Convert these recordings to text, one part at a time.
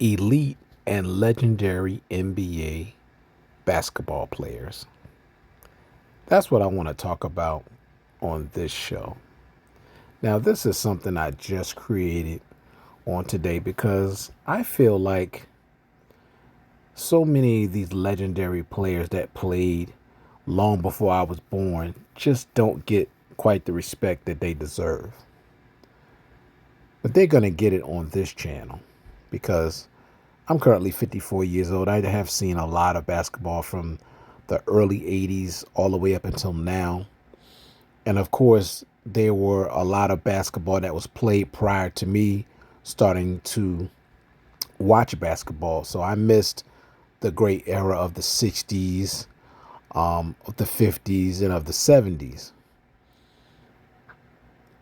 Elite and legendary NBA basketball players. That's what I want to talk about on this show. Now, this is something I just created on today because I feel like so many of these legendary players that played long before I was born just don't get quite the respect that they deserve. But they're going to get it on this channel because I'm currently 54 years old. I have seen a lot of basketball from the early 80s all the way up until now. And of course, there were a lot of basketball that was played prior to me starting to watch basketball. So I missed the great era of the 60s, of the 50s, and of the 70s.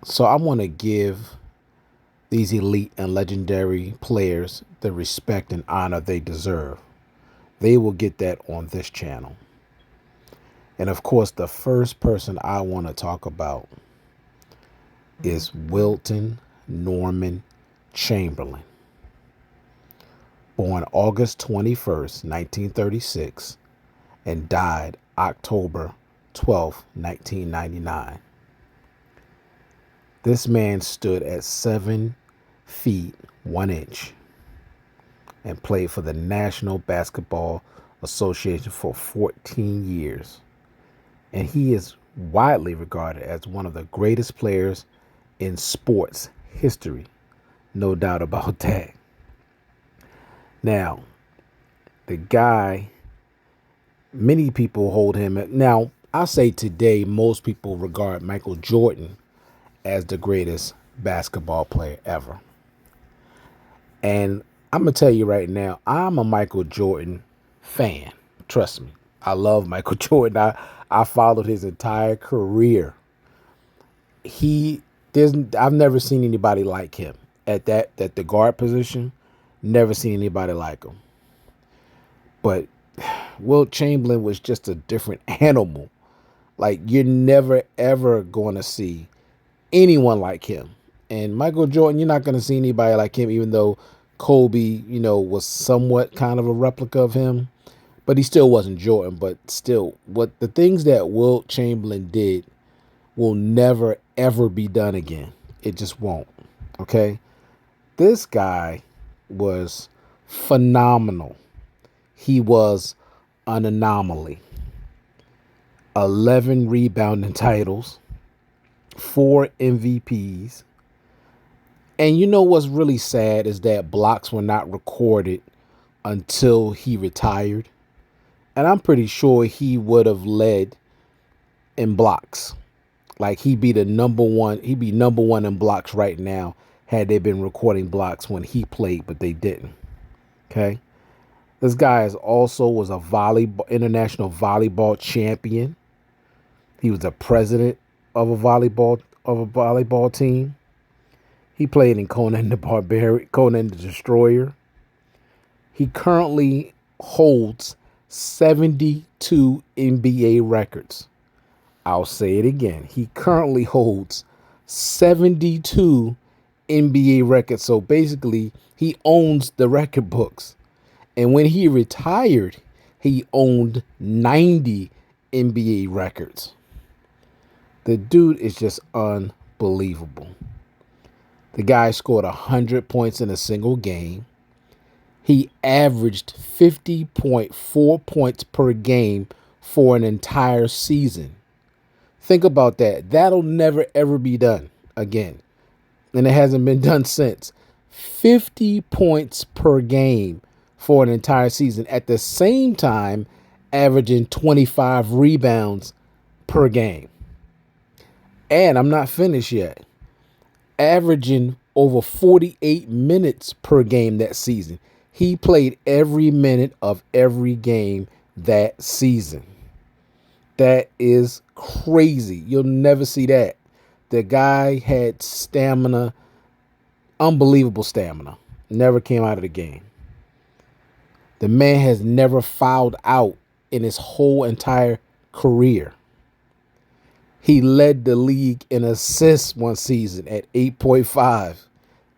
So I want to give these elite and legendary players the respect and honor they deserve. They will get that on this channel. And of course, the first person I want to talk about is Wilton Norman Chamberlain. Born August 21st, 1936, and died October 12th, 1999. This man stood at 7 feet 1 inch and played for the National Basketball Association for 14 years. And he is widely regarded as one of the greatest players in sports history. No doubt about that. Now, the guy, many people hold him. Now, I say today, most people regard Michael Jordan as the greatest basketball player ever. And I'm going to tell you right now, I'm a Michael Jordan fan. Trust me. I love Michael Jordan. I followed his entire career. I've never seen anybody like him at the guard position. Never seen anybody like him. But Wilt Chamberlain was just a different animal. Like, you're never ever going to see anyone like him. And Michael Jordan, you're not going to see anybody like him, even though Kobe, was somewhat kind of a replica of him. But he still wasn't Jordan. But still, what the things that Wilt Chamberlain did will never, ever be done again. It just won't. Okay? This guy was phenomenal. He was an anomaly. 11 rebounding titles, 4 MVPs. And you know what's really sad is that blocks were not recorded until he retired. And I'm pretty sure he would have led in blocks. Like, he'd be number one in blocks right now had they been recording blocks when he played, but they didn't. Okay? This guy was a international volleyball champion. He was the president of a volleyball team. He played in Conan the Destroyer. He currently holds 72 NBA records. I'll say it again. He currently holds 72 NBA records. So basically, he owns the record books. And when he retired, he owned 90 NBA records. The dude is just unbelievable. The guy scored 100 points in a single game. He averaged 50.4 points per game for an entire season. Think about that. That'll never, ever be done again. And it hasn't been done since. 50 points per game for an entire season. At the same time, averaging 25 rebounds per game. And I'm not finished yet. Averaging over 48 minutes per game that season. He played every minute of every game that season. That is crazy. You'll never see that. The guy had stamina, unbelievable stamina. Never came out of the game. The man has never fouled out in his whole entire career. He led the league in assists one season at 8.5.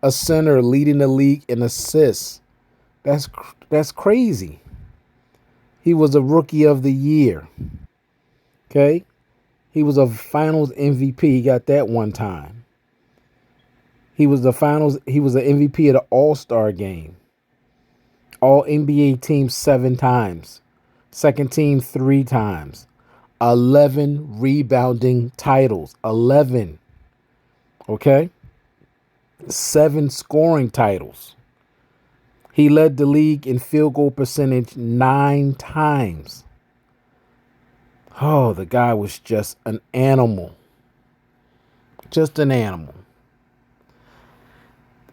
A center leading the league in assists. That's crazy. He was a rookie of the year. Okay? He was a finals MVP. He got that one time. He was an MVP of the All-Star game. All NBA team 7 times. Second team 3 times. 11 rebounding titles. 11. Okay? 7 scoring titles. He led the league in field goal percentage 9 times. Oh, the guy was just an animal. Just an animal.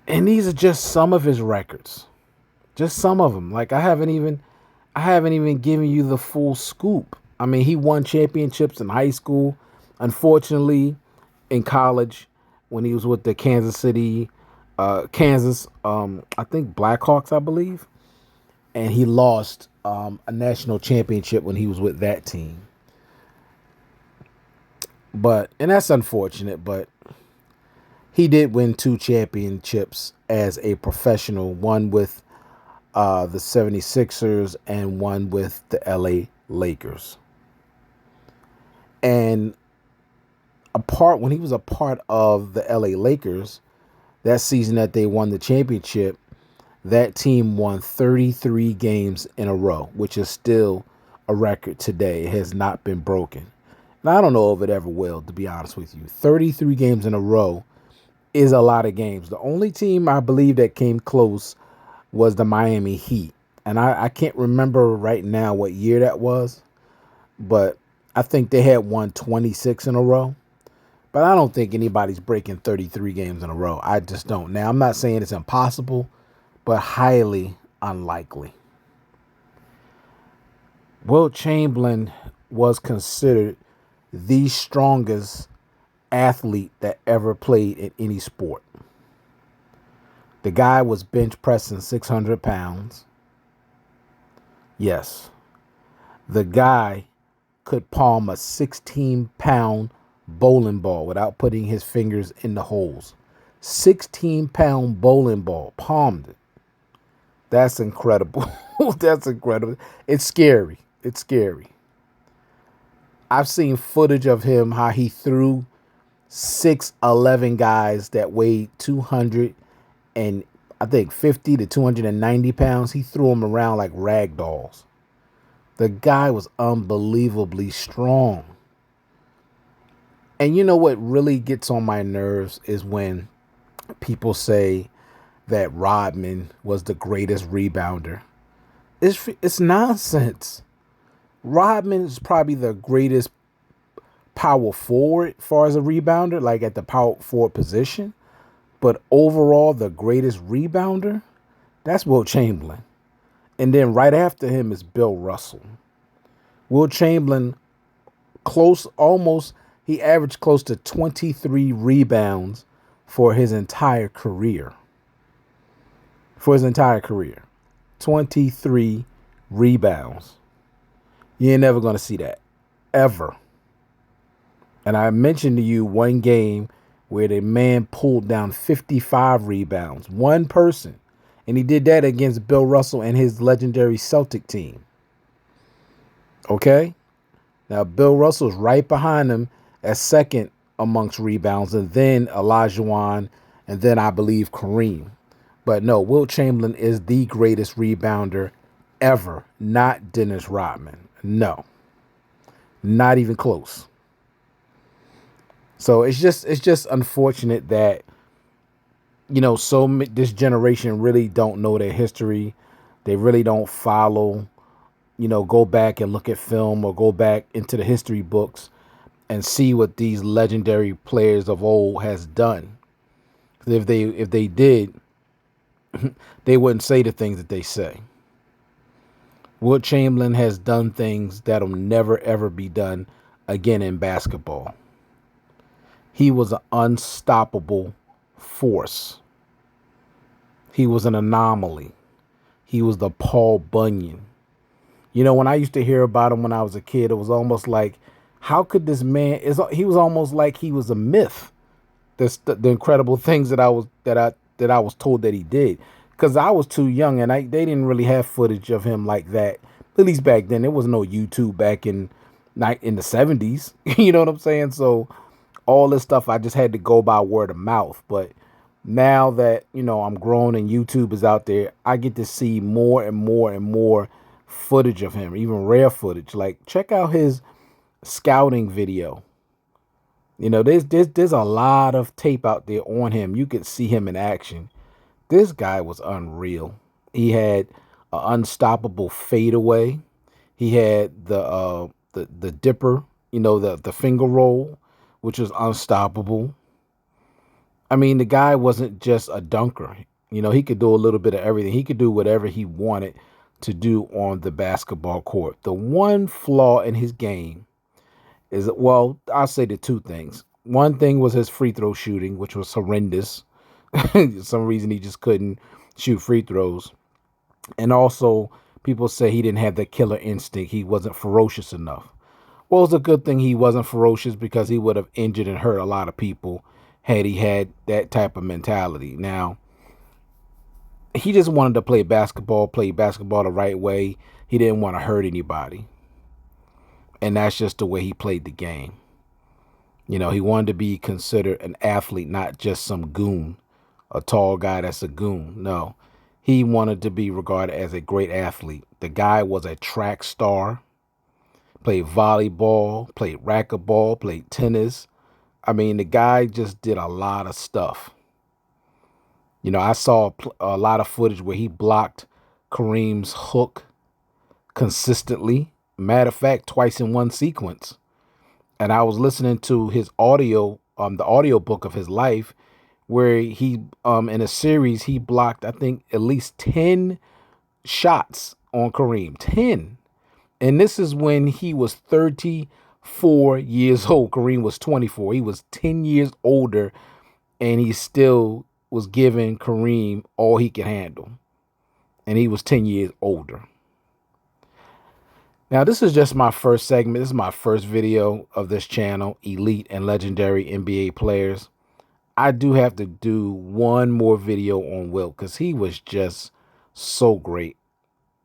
And these are just some of his records. Just some of them. Like I haven't even given you the full scoop. I mean, he won championships in high school. Unfortunately, in college, when he was with the Kansas, I think Blackhawks, I believe, and he lost a national championship when he was with that team. And that's unfortunate, but he did win 2 championships as a professional, one with the 76ers and one with the LA Lakers. And when he was a part of the LA Lakers, that season that they won the championship, that team won 33 games in a row, which is still a record today. It has not been broken. And I don't know if it ever will, to be honest with you. 33 games in a row is a lot of games. The only team I believe that came close was the Miami Heat. And I can't remember right now what year that was, but I think they had won 26 in a row. But I don't think anybody's breaking 33 games in a row. I just don't. Now, I'm not saying it's impossible, but highly unlikely. Wilt Chamberlain was considered the strongest athlete that ever played in any sport. The guy was bench pressing 600 pounds. Yes. The guy could palm a 16-pound bowling ball without putting his fingers in the holes. 16-pound bowling ball, palmed it. That's incredible. That's incredible. It's scary. It's scary. I've seen footage of him, how he threw 6'11" guys that weighed 200 and I think 50 to 290 pounds. He threw them around like rag dolls. The guy was unbelievably strong. And you know what really gets on my nerves is when people say that Rodman was the greatest rebounder. It's nonsense. Rodman is probably the greatest power forward as far as a rebounder, like at the power forward position. But overall, the greatest rebounder, that's Wilt Chamberlain. And then right after him is Bill Russell. Wilt Chamberlain, he averaged close to 23 rebounds for his entire career. 23 rebounds. You ain't never going to see that. Ever. And I mentioned to you one game where the man pulled down 55 rebounds. One person. And he did that against Bill Russell and his legendary Celtic team. Okay? Now, Bill Russell's right behind him as second amongst rebounds, and then Olajuwon, and then I believe Kareem. But no, Wilt Chamberlain is the greatest rebounder ever, not Dennis Rodman. No. Not even close. So it's just unfortunate that, you know, this generation really don't know their history. They really don't follow, go back and look at film or go back into the history books and see what these legendary players of old has done. If they did, they wouldn't say the things that they say. Wilt Chamberlain has done things that'll never, ever be done again in basketball. He was an unstoppable force. He was an anomaly. He was the Paul Bunyan. When I used to hear about him when I was a kid, it was almost like, how could this man? He was almost like he was a myth. The incredible things that I was told that he did. because I was too young and they didn't really have footage of him like that. At least back then, there was no YouTube back in the 70s. You know what I'm saying? So all this stuff I just had to go by word of mouth. But now that I'm grown and YouTube is out there, I get to see more and more and more footage of him, even rare footage. Like check out his scouting video. There's a lot of tape out there on him. You could see him in action. This guy was unreal. He had an unstoppable fadeaway. He had the dipper, the finger roll, which was unstoppable. I mean, the guy wasn't just a dunker. He could do a little bit of everything. He could do whatever he wanted to do on the basketball court. The one flaw in his game is, well, I'll say the two things. One thing was his free throw shooting, which was horrendous. For some reason he just couldn't shoot free throws. And also, people say he didn't have that killer instinct. He wasn't ferocious enough. Well, it's a good thing he wasn't ferocious because he would have injured and hurt a lot of people had he had that type of mentality. Now, he just wanted to play basketball the right way. He didn't want to hurt anybody. And that's just the way he played the game. He wanted to be considered an athlete, not just some goon, a tall guy that's a goon. No, he wanted to be regarded as a great athlete. The guy was a track star, played volleyball, played racquetball, played tennis. I mean, the guy just did a lot of stuff. I saw a lot of footage where he blocked Kareem's hook consistently. Matter of fact, twice in one sequence. And I was listening to his audio, the audio book of his life, where he, in a series, he blocked, I think, at least 10 shots on Kareem. 10. And this is when he was 34 years old. Kareem was 24. He was 10 years older, and he still was giving Kareem all he could handle. And he was 10 years older. Now, this is just my first segment. This is my first video of this channel, Elite and Legendary NBA Players. I do have to do one more video on Wilt because he was just so great.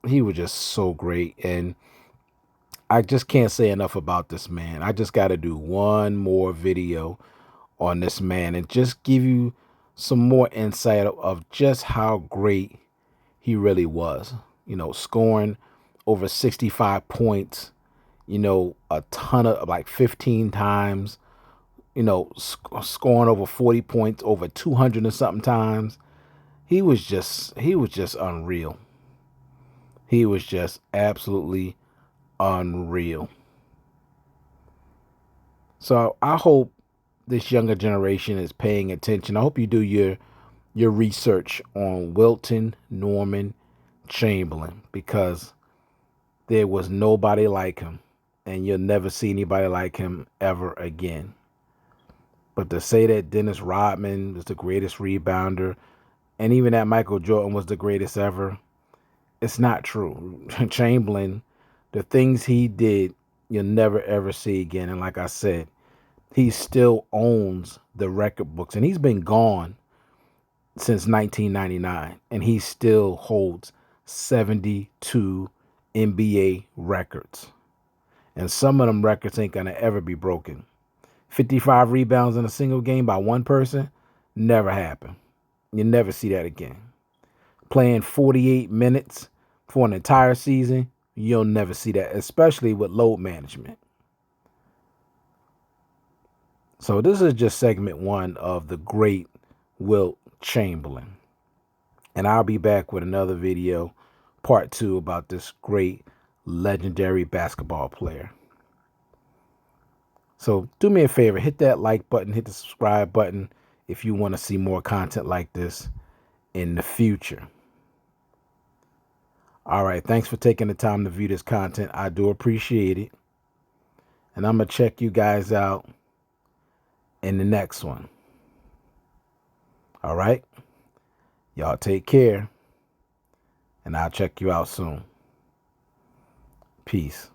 He was just so great. And I just can't say enough about this man. I just got to do one more video on this man and just give you some more insight of just how great he really was. Scoring over 65 points, a ton of like 15 times, scoring over 40 points, over 200 and something times. He was just unreal. He was just absolutely unreal. So I hope this younger generation is paying attention. I hope you do your research on Wilton, Norman, Chamberlain, because there was nobody like him, and you'll never see anybody like him ever again. But to say that Dennis Rodman was the greatest rebounder, and even that Michael Jordan was the greatest ever, it's not true. Chamberlain, the things he did, you'll never ever see again. And like I said, he still owns the record books, and he's been gone since 1999, and he still holds 72 NBA records. And some of them records ain't gonna ever be broken. 55 rebounds in a single game by one person, never happened. You never see that again. Playing 48 minutes for an entire season, you'll never see that, especially with load management. So this is just segment one of the great Wilt Chamberlain. And I'll be back with another video, part two, about this great legendary basketball player. So do me a favor, hit that like button, hit the subscribe button if you want to see more content like this in the future. All right, thanks for taking the time to view this content. I do appreciate it. And I'm going to check you guys out in the next one. All right? Y'all take care. And I'll check you out soon. Peace.